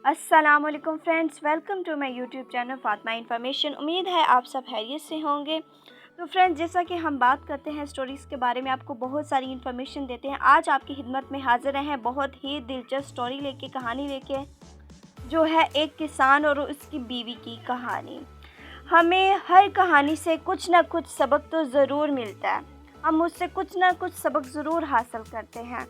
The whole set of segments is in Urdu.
السلام علیکم friends, welcome to my YouTube channel Fatima information. امید ہے آپ سب خیریت سے ہوں گے۔ تو فرینڈس، جیسا کہ ہم بات کرتے ہیں اسٹوریز کے بارے میں، آپ کو بہت ساری انفارمیشن دیتے ہیں۔ آج آپ کی خدمت میں حاضر ہیں بہت ہی دلچسپ اسٹوری لے کے، کہانی لے کے، جو ہے ایک کسان اور اس کی بیوی کی کہانی۔ ہمیں ہر کہانی سے کچھ نہ کچھ سبق تو ضرور ملتا ہے، ہم اس سے کچھ نہ کچھ سبق ضرور حاصل کرتے ہیں۔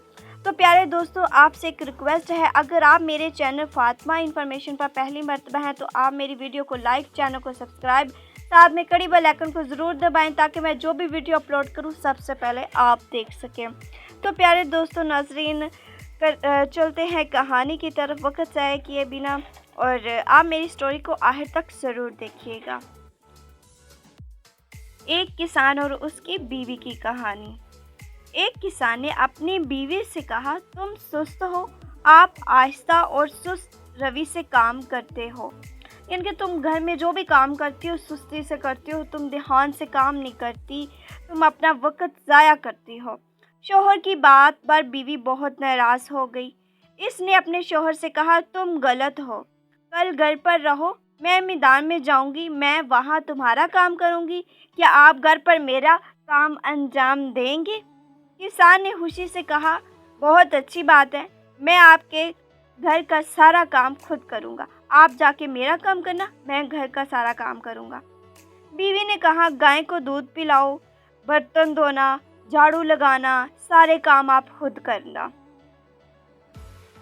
تو پیارے دوستو، آپ سے ایک ریکویسٹ ہے، اگر آپ میرے چینل فاطمہ انفارمیشن پر پہلی مرتبہ ہیں تو آپ میری ویڈیو کو لائک، چینل کو سبسکرائب، ساتھ میں کڑی بیل آئیکن کو ضرور دبائیں تاکہ میں جو بھی ویڈیو اپلوڈ کروں سب سے پہلے آپ دیکھ سکیں۔ تو پیارے دوستو ناظرین، چلتے ہیں کہانی کی طرف وقت ضائع کیے بنا، اور آپ میری سٹوری کو آخر تک ضرور دیکھیے گا۔ ایک کسان اور اس کی بیوی کی کہانی۔ ایک کسان نے اپنی بیوی سے کہا، تم سست ہو، آپ آہستہ اور سست روی سے کام کرتے ہو، یعنی کہ تم گھر میں جو بھی کام کرتی ہو سستی سے کرتی ہو، تم دھیان سے کام نہیں کرتی، تم اپنا وقت ضائع کرتی ہو۔ شوہر کی بات پر بیوی بہت ناراض ہو گئی۔ اس نے اپنے شوہر سے کہا، تم غلط ہو، کل گھر پر رہو، میں میدان میں جاؤں گی، میں وہاں تمہارا کام کروں گی، کیا آپ گھر پر میرا کام انجام دیں گے؟ کسان نے خوشی سے کہا، بہت اچھی بات ہے، میں آپ کے گھر کا سارا کام خود کروں گا، آپ جا کے میرا کام کرنا، میں گھر کا سارا کام کروں گا۔ بیوی نے کہا، گائے کو دودھ پلاؤ، برتن دھونا، جھاڑو لگانا، سارے کام آپ خود کرنا۔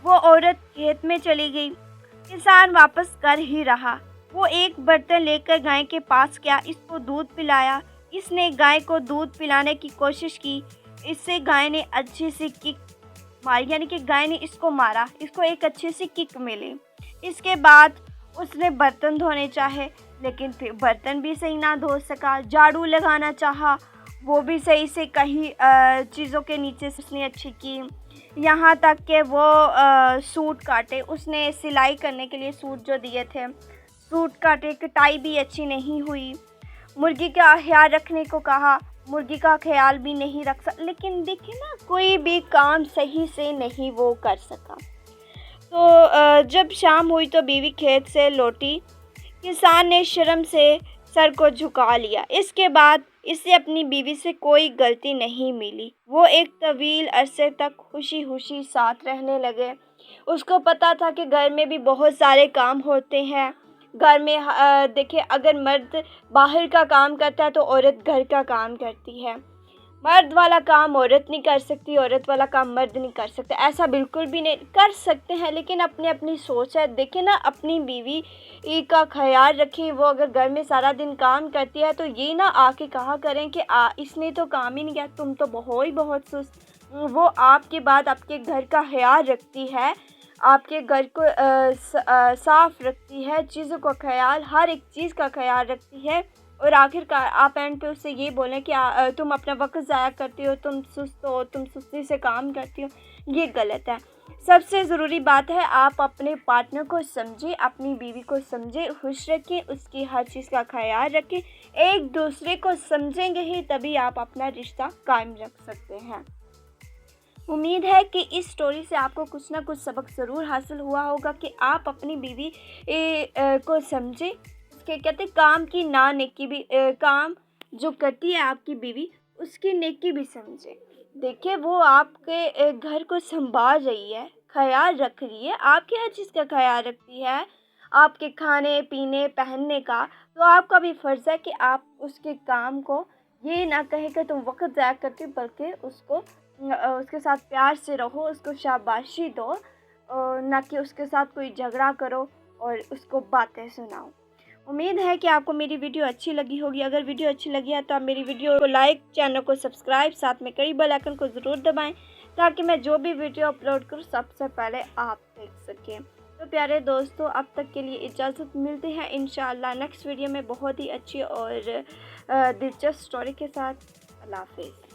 وہ عورت کھیت میں چلی گئی۔ کسان واپس کر ہی رہا، وہ ایک برتن لے کر گائے کے پاس گیا، اس کو دودھ پلایا۔ اس نے گائے کو دودھ پلانے کی کوشش کی، اس سے گائے نے اچھی سی کک ماری، یعنی کہ گائے نے اس کو مارا، اس کو ایک اچھی سی کک ملی۔ اس کے بعد اس نے برتن دھونے چاہے لیکن پھر برتن بھی صحیح نہ دھو سکا، جھاڑو لگانا چاہا وہ بھی صحیح سے کہیں چیزوں کے نیچے سے اس نے اچھی کی، یہاں تک کہ وہ سوٹ کاٹے، اس نے سلائی کرنے کے لیے سوٹ جو دیے تھے سوٹ کاٹے، کٹائی بھی اچھی نہیں ہوئی۔ مرغی کا خیال رکھنے کو کہا، مرغی کا خیال بھی نہیں رکھ سکا، لیکن دیکھیں نا کوئی بھی کام صحیح سے نہیں وہ کر سکا۔ تو جب شام ہوئی تو بیوی کھیت سے لوٹی، کسان نے شرم سے سر کو جھکا لیا۔ اس کے بعد اسے اپنی بیوی سے کوئی غلطی نہیں ملی، وہ ایک طویل عرصے تک خوشی خوشی ساتھ رہنے لگے۔ اس کو پتا تھا کہ گھر میں بھی بہت سارے کام ہوتے ہیں، گھر میں دیکھیں اگر مرد باہر کا کام کرتا ہے تو عورت گھر کا کام کرتی ہے، مرد والا کام عورت نہیں کر سکتی، عورت والا کام مرد نہیں کر سکتا، ایسا بالکل بھی نہیں کر سکتے ہیں، لیکن اپنی اپنی سوچ ہے۔ دیکھیں نا، اپنی بیوی کا خیال رکھیں، وہ اگر گھر میں سارا دن کام کرتی ہے تو یہ نہ آ کے کہا کریں کہ اس نے تو کام ہی نہیں کیا، تم تو بہت سست۔ وہ آپ کے بعد آپ کے گھر کا خیال رکھتی ہے، آپ کے گھر کو صاف رکھتی ہے، چیزوں کا خیال، ہر ایک چیز کا خیال رکھتی ہے، اور آخر کار آپ اینڈ پہ اس سے یہ بولیں کہ تم اپنا وقت ضائع کرتی ہو، تم سست ہو، تم سستی سے کام کرتی ہو، یہ غلط ہے۔ سب سے ضروری بات ہے آپ اپنے پارٹنر کو سمجھیں، اپنی بیوی کو سمجھیں، خوش رکھیں، اس کی ہر چیز کا خیال رکھیں، ایک دوسرے کو سمجھیں گے ہی تبھی آپ اپنا رشتہ قائم رکھ سکتے ہیں۔ امید ہے کہ اس سٹوری سے آپ کو کچھ نہ کچھ سبق ضرور حاصل ہوا ہوگا کہ آپ اپنی بیوی کو سمجھیں، اس کے کہتے کام کی نہ نیکی بھی، کام جو کرتی ہے آپ کی بیوی اس کی نیکی بھی سمجھیں۔ دیکھیں وہ آپ کے گھر کو سنبھال رہی ہے، خیال رکھ رہی ہے، آپ کی ہر چیز کا خیال رکھتی ہے، آپ کے کھانے پینے پہننے کا، تو آپ کا بھی فرض ہے کہ آپ اس کے کام کو یہ نہ کہیں کہ تم وقت ضائع کرتی، بلکہ اس کے ساتھ پیار سے رہو، اس کو شاباشی دو، نہ کہ اس کے ساتھ کوئی جھگڑا کرو اور اس کو باتیں سناؤ۔ امید ہے کہ آپ کو میری ویڈیو اچھی لگی ہوگی۔ اگر ویڈیو اچھی لگی ہے تو آپ میری ویڈیو کو لائک، چینل کو سبسکرائب، ساتھ میں کڑی بیل آئیکن کو ضرور دبائیں تاکہ میں جو بھی ویڈیو اپلوڈ کروں سب سے پہلے آپ دیکھ سکیں۔ تو پیارے دوستو، اب تک کے لیے اجازت ملتی ہے، انشاءاللہ نیکسٹ ویڈیو میں بہت ہی اچھی اور دلچسپ سٹوری کے ساتھ۔ اللہ حافظ۔